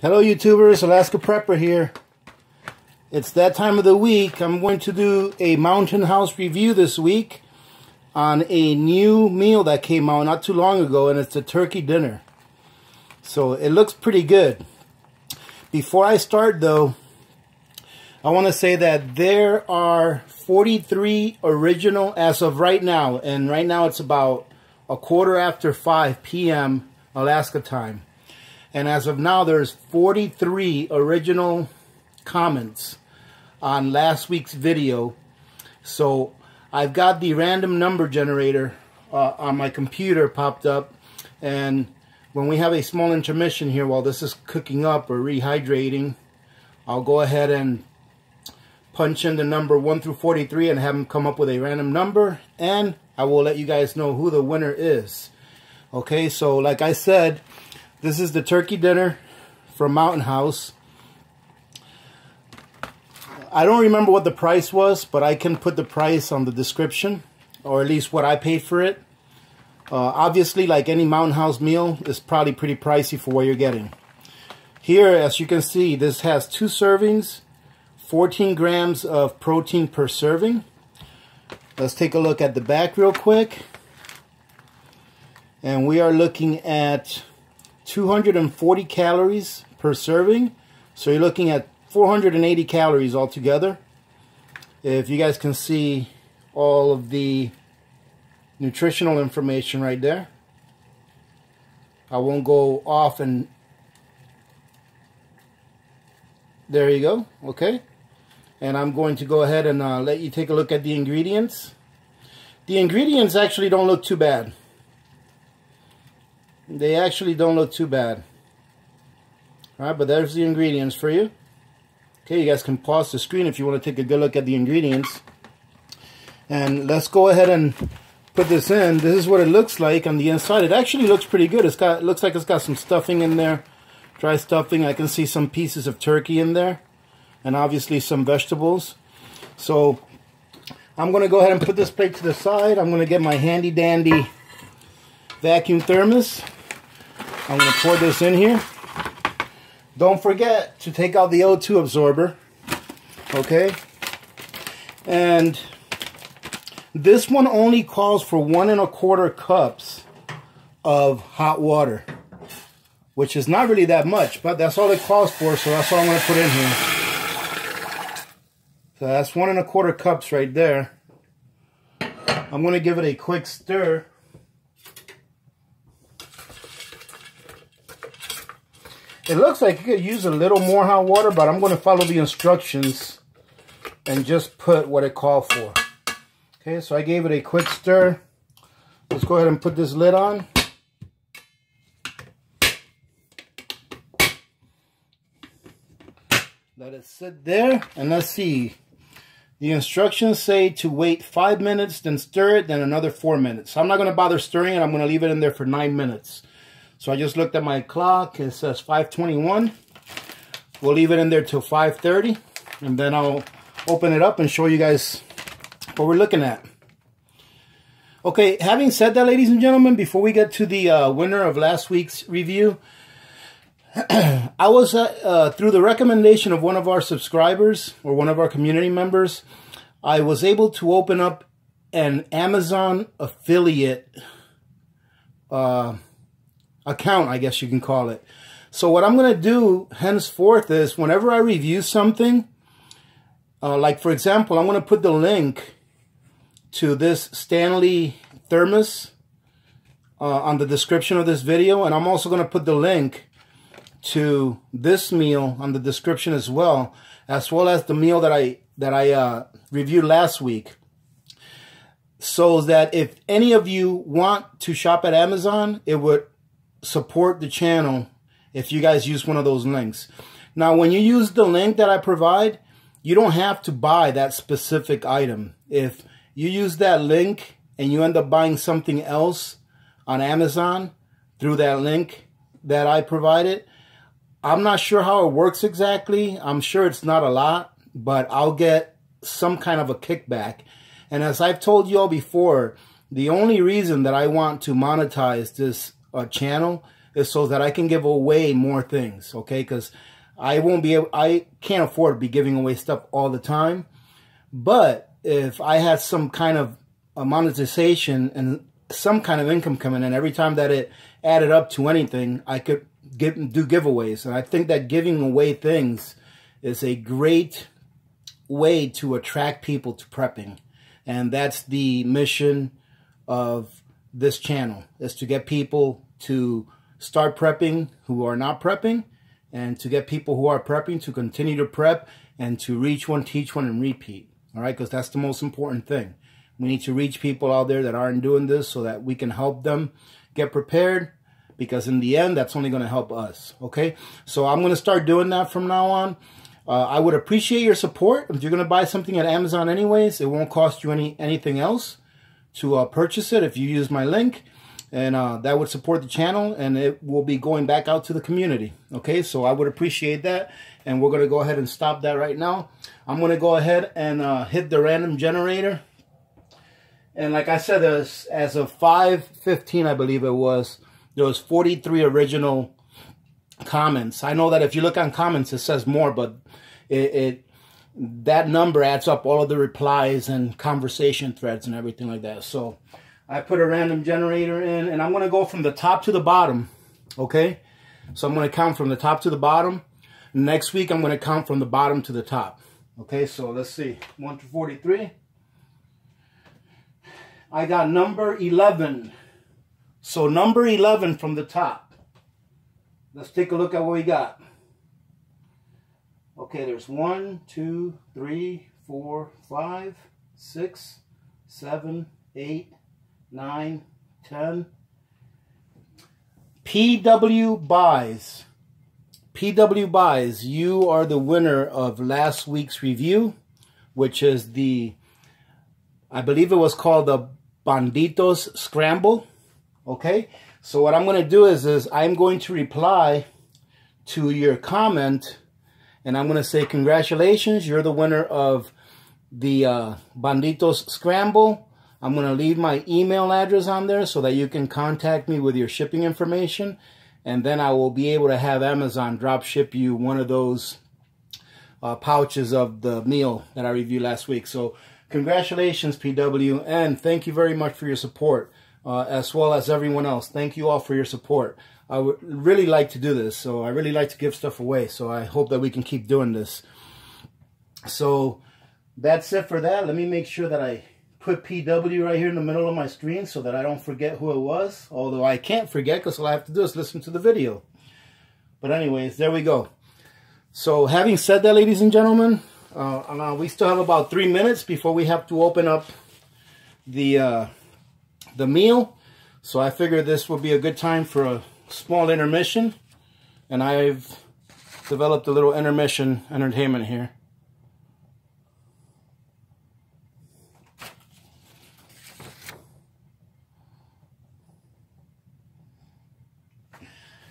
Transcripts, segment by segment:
Hello YouTubers, Alaska Prepper here. It's that time of the week. I'm going to do a Mountain House review this week on a new meal that came out not too long ago, and it's a turkey dinner. So it looks pretty good. Before I start though, I want to say that there are 43 original as of right now, and right now it's about 5:15 p.m. Alaska time. And as of now, there's 43 original comments on last week's video. So I've got the random number generator on my computer popped up. And when we have a small intermission here while this is cooking up or rehydrating, I'll go ahead and punch in the number 1 through 43 and have them come up with a random number. And I will let you guys know who the winner is. Okay, so like I said, this is the turkey dinner from Mountain House. I don't remember what the price was, but I can put the price on the description, or at least what I paid for it. Obviously, like any Mountain House meal, it's probably pretty pricey for what you're getting. Here, as you can see, this has 2 servings, 14 grams of protein per serving. Let's take a look at the back real quick. And we are looking at 240 calories per serving. So you're looking at 480 calories altogether. If you guys can see all of the nutritional information right there. I won't go off and... There you go. Okay. And I'm going to go ahead and let you take a look at the ingredients. The ingredients actually don't look too bad. They actually don't look too bad. Alright, but there's the ingredients for you. Okay, you guys can pause the screen if you want to take a good look at the ingredients. And let's go ahead and put this in. This is what it looks like on the inside. It actually looks pretty good. It looks like it's got some stuffing in there. Dry stuffing. I can see some pieces of turkey in there. And obviously some vegetables. So I'm going to go ahead and put this plate to the side. I'm going to get my handy dandy vacuum thermos. I'm going to pour this in here. Don't forget to take out the O2 absorber. Okay? And this one only calls for 1 1/4 cups of hot water, which is not really that much, but that's all it calls for, so that's all I'm going to put in here. So that's 1 1/4 cups right there. I'm going to give it a quick stir. It looks like you could use a little more hot water, but I'm going to follow the instructions and just put what it called for. Okay, so I gave it a quick stir. Let's go ahead and put this lid on. Let it sit there, and let's see. The instructions say to wait 5 minutes, then stir it, then another 4 minutes. So I'm not going to bother stirring it. I'm going to leave it in there for 9 minutes. So I just looked at my clock. It says 5:21. We'll leave it in there till 5:30. And then I'll open it up and show you guys what we're looking at. Okay, having said that, ladies and gentlemen, before we get to the winner of last week's review, I was, through the recommendation of one of our subscribers or one of our community members, I was able to open up an Amazon affiliate account, I guess you can call it. So what I'm going to do henceforth is whenever I review something, like for example, I'm going to put the link to this Stanley thermos on the description of this video, and I'm also going to put the link to this meal on the description as well as the meal that I reviewed last week, so that if any of you want to shop at Amazon, it would support the channel if you guys use one of those links. Now, when you use the link that I provide, you don't have to buy that specific item. If you use that link and you end up buying something else on Amazon through that link that I provided, I'm not sure how it works exactly. I'm sure it's not a lot, but I'll get some kind of a kickback. And as I've told you all before, the only reason that I want to monetize this channel is so that I can give away more things, okay? Because I can't afford to be giving away stuff all the time. But if I had some kind of a monetization and some kind of income coming in every time that it added up to anything, I could do giveaways. And I think that giving away things is a great way to attract people to prepping. And that's the mission of this channel, is to get people to start prepping who are not prepping, and to get people who are prepping to continue to prep, and to reach one, teach one, and repeat. All right, because that's the most important thing. We need to reach people out there that aren't doing this so that we can help them get prepared, because in the end, that's only going to help us. Okay, so I'm going to start doing that from now on. I would appreciate your support. If you're going to buy something at Amazon anyways, it won't cost you anything else to purchase it if you use my link. And that would support the channel, and it will be going back out to the community. Okay, so I would appreciate that. And we're going to go ahead and stop that right now. I'm going to go ahead and hit the random generator. And like I said, as of 5:15, I believe it was, there was 43 original comments. I know that if you look on comments, it says more, but that number adds up all of the replies and conversation threads and everything like that. So I put a random generator in, and I'm going to go from the top to the bottom, okay? So I'm going to count from the top to the bottom. Next week, I'm going to count from the bottom to the top. Okay, so let's see. 1 to 43. I got number 11. So number 11 from the top. Let's take a look at what we got. Okay, there's 1, 2, 3, 4, 5, 6, 7, 8, 9, 10. PW Buys. PW Buys, you are the winner of last week's review, which is the, I believe it was called the Bandito Scramble. Okay, so what I'm going to do is I'm going to reply to your comment, and I'm going to say, congratulations, you're the winner of the Bandito Scramble. I'm going to leave my email address on there so that you can contact me with your shipping information. And then I will be able to have Amazon drop ship you one of those pouches of the meal that I reviewed last week. So congratulations, PW, and thank you very much for your support, as well as everyone else. Thank you all for your support. I would really like to do this, so I really like to give stuff away. So I hope that we can keep doing this. So that's it for that. Let me make sure that I put PW right here in the middle of my screen so that I don't forget who it was. Although I can't forget, because all I have to do is listen to the video. But anyways, there we go. So having said that, ladies and gentlemen, we still have about 3 minutes before we have to open up the meal. So I figured this would be a good time for a small intermission. And I've developed a little intermission entertainment here.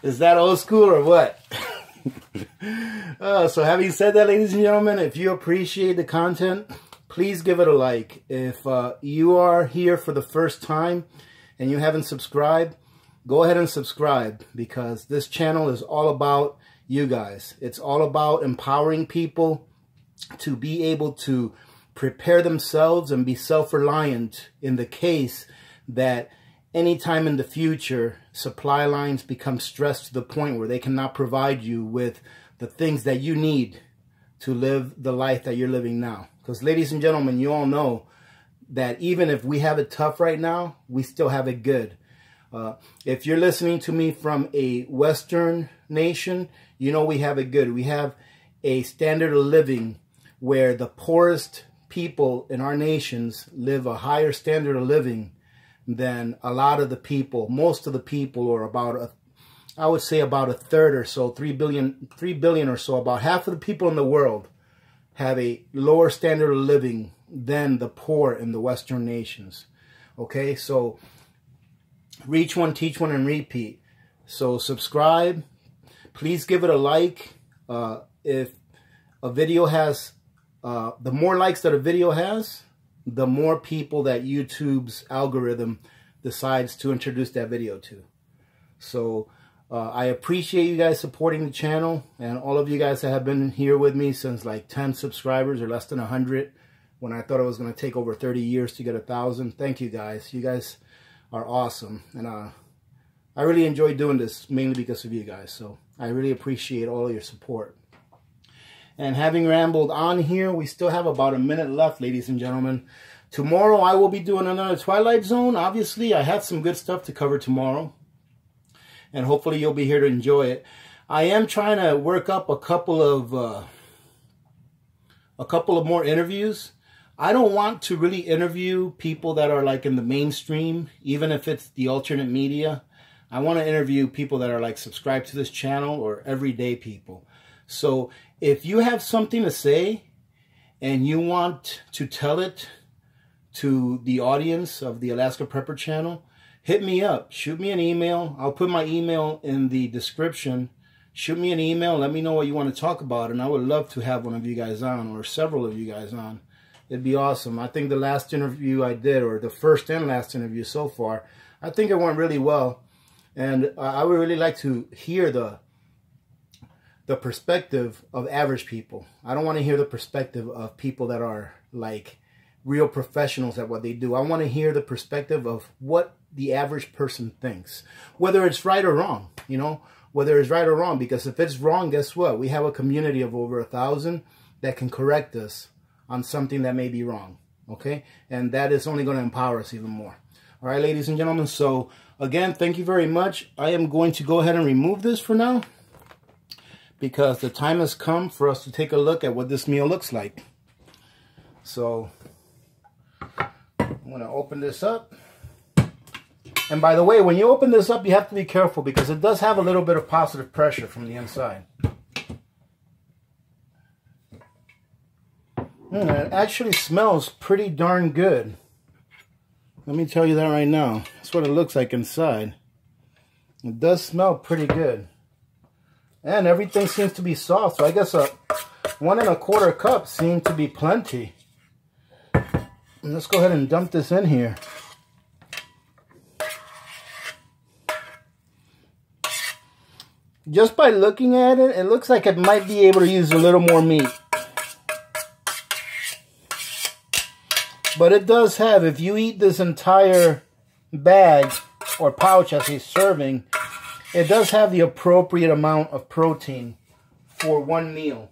Is that old school or what? So having said that, ladies and gentlemen, if you appreciate the content, please give it a like. If you are here for the first time and you haven't subscribed, go ahead and subscribe, because this channel is all about you guys. It's all about empowering people to be able to prepare themselves and be self-reliant in the case that anytime in the future, supply lines become stressed to the point where they cannot provide you with the things that you need to live the life that you're living now. Because ladies and gentlemen, you all know that even if we have it tough right now, we still have it good. If you're listening to me from a Western nation, you know we have it good. We have a standard of living where the poorest people in our nations live a higher standard of living than a lot of the people. Most of the people, or about I would say about a third or so, 3 billion or so, about half of the people in the world have a lower standard of living than the poor in the Western nations. Okay, so reach one, teach one, and repeat. So subscribe. Please give it a like. If a video has, the more likes that a video has, the more people that YouTube's algorithm decides to introduce that video to. So I appreciate you guys supporting the channel, and all of you guys that have been here with me since like 10 subscribers or less than 100, when I thought it was going to take over 30 years to get 1,000. Thank you guys. You guys are awesome, and I really enjoy doing this mainly because of you guys. So I really appreciate all of your support. And having rambled on here, we still have about a minute left, ladies and gentlemen. Tomorrow I will be doing another Twilight Zone. Obviously, I have some good stuff to cover tomorrow, and hopefully you'll be here to enjoy it. I am trying to work up a couple of more interviews. I don't want to really interview people that are like in the mainstream, even if it's the alternate media. I want to interview people that are like subscribed to this channel or everyday people. So if you have something to say and you want to tell it to the audience of the Alaska Prepper channel, hit me up. Shoot me an email. I'll put my email in the description. Shoot me an email. Let me know what you want to talk about, and I would love to have one of you guys on, or several of you guys on. It'd be awesome. I think the last interview I did, or the first and last interview so far, I think it went really well. And I would really like to hear the perspective of average people. I don't want to hear the perspective of people that are like real professionals at what they do. I want to hear the perspective of what the average person thinks, whether it's right or wrong, you know, whether it's right or wrong. Because if it's wrong, guess what? We have a community of over 1,000 that can correct us on something that may be wrong, okay? And that is only going to empower us even more. All right, ladies and gentlemen, so again, thank you very much. I am going to go ahead and remove this for now, because the time has come for us to take a look at what this meal looks like. So I'm going to open this up. And by the way, when you open this up, you have to be careful, because it does have a little bit of positive pressure from the inside. It actually smells pretty darn good. Let me tell you that right now. That's what it looks like inside. It does smell pretty good. And everything seems to be soft. So I guess a 1 1/4 cup seemed to be plenty. And let's go ahead and dump this in here. Just by looking at it, it looks like it might be able to use a little more meat. But it does have, if you eat this entire bag or pouch as a serving, it does have the appropriate amount of protein for one meal.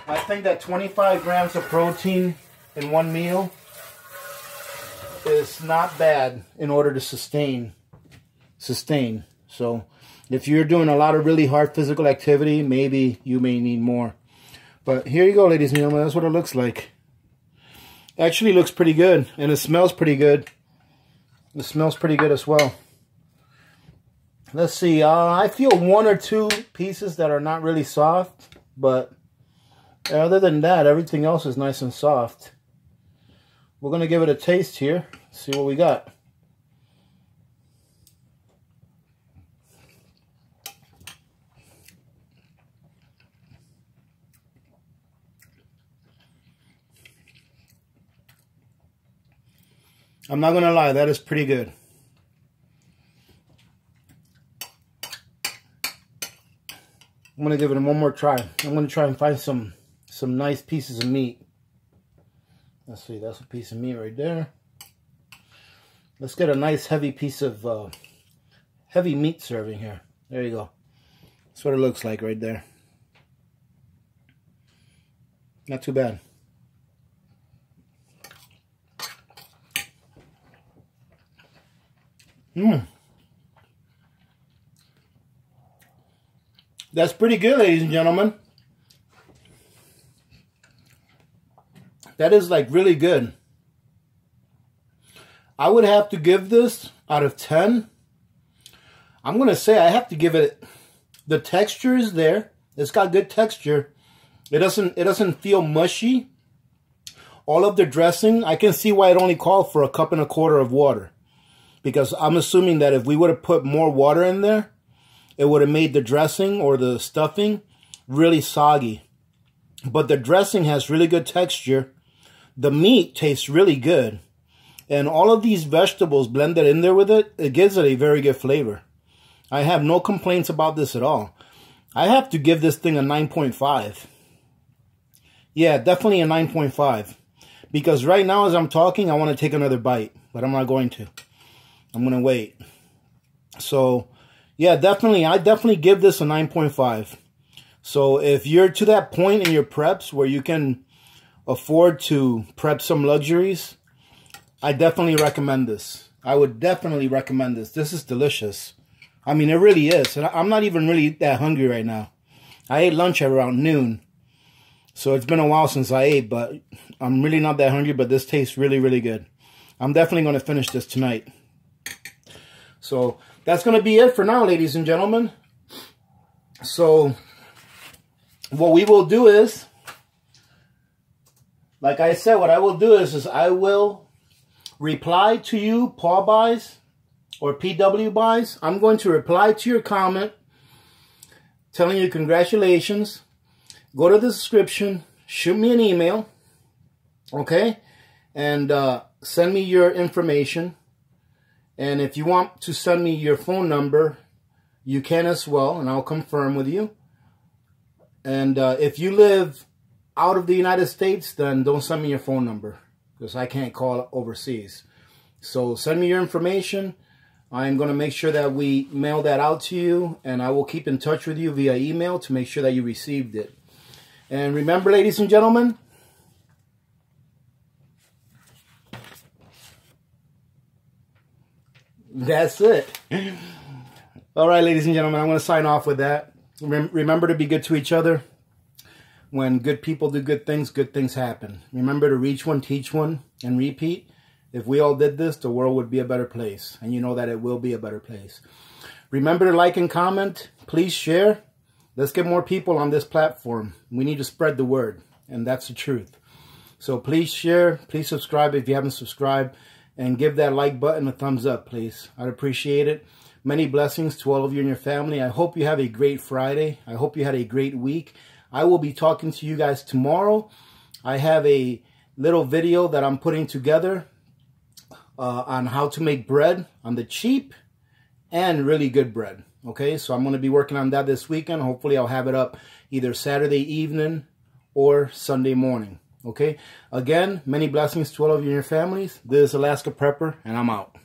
I think that 25 grams of protein in one meal is not bad in order to sustain. So if you're doing a lot of really hard physical activity, maybe you may need more. But here you go, ladies and gentlemen. That's what it looks like. Actually looks pretty good, and it smells pretty good. It smells pretty good as well. Let's see, I feel 1 or 2 pieces that are not really soft, but other than that, everything else is nice and soft. We're going to give it a taste here, see what we got. I'm not going to lie, that is pretty good. I'm going to give it one more try. I'm going to try and find some nice pieces of meat. Let's see, that's a piece of meat right there. Let's get a nice heavy piece of heavy meat serving here. There you go. That's what it looks like right there. Not too bad. That's pretty good, ladies and gentlemen. That is like really good. I would have to give this out of 10. I'm going to say I have to give it, the texture is there. It's got good texture. It doesn't feel mushy. All of the dressing, I can see why it only called for 1 1/4 cups of water. Because I'm assuming that if we would have put more water in there, it would have made the dressing or the stuffing really soggy. But the dressing has really good texture. The meat tastes really good. And all of these vegetables blended in there with it, it gives it a very good flavor. I have no complaints about this at all. I have to give this thing a 9.5. Yeah, definitely a 9.5. Because right now as I'm talking, I want to take another bite. But I'm not going to. I'm going to wait. So, yeah, definitely. I definitely give this a 9.5. So if you're to that point in your preps where you can afford to prep some luxuries, I definitely recommend this. I would definitely recommend this. This is delicious. I mean, it really is. And I'm not even really that hungry right now. I ate lunch at around noon. So it's been a while since I ate, but I'm really not that hungry. But this tastes really, really good. I'm definitely going to finish this tonight. So that's going to be it for now, ladies and gentlemen. So what we will do is, like I said, what I will do is I will reply to you, Paul Buys or PW Buys. I'm going to reply to your comment telling you congratulations. Go to the description, shoot me an email, okay? And send me your information. And if you want to send me your phone number, you can as well, and I'll confirm with you. And if you live out of the United States, then don't send me your phone number, because I can't call overseas. So send me your information. I'm going to make sure that we mail that out to you, and I will keep in touch with you via email to make sure that you received it. And remember, ladies and gentlemen, that's it. All right, ladies and gentlemen, I'm going to sign off with that. Remember to be good to each other. When good people do good things happen. Remember to reach one, teach one, and repeat. If we all did this, the world would be a better place. And you know that it will be a better place. Remember to like and comment. Please share. Let's get more people on this platform. We need to spread the word. And that's the truth. So please share. Please subscribe if you haven't subscribed. And give that like button a thumbs up, please. I'd appreciate it. Many blessings to all of you and your family. I hope you have a great Friday. I hope you had a great week. I will be talking to you guys tomorrow. I have a little video that I'm putting together on how to make bread on the cheap and really good bread. Okay, so I'm going to be working on that this weekend. Hopefully I'll have it up either Saturday evening or Sunday morning. Okay, again, many blessings to all of you and your families. This is Alaska Prepper, and I'm out.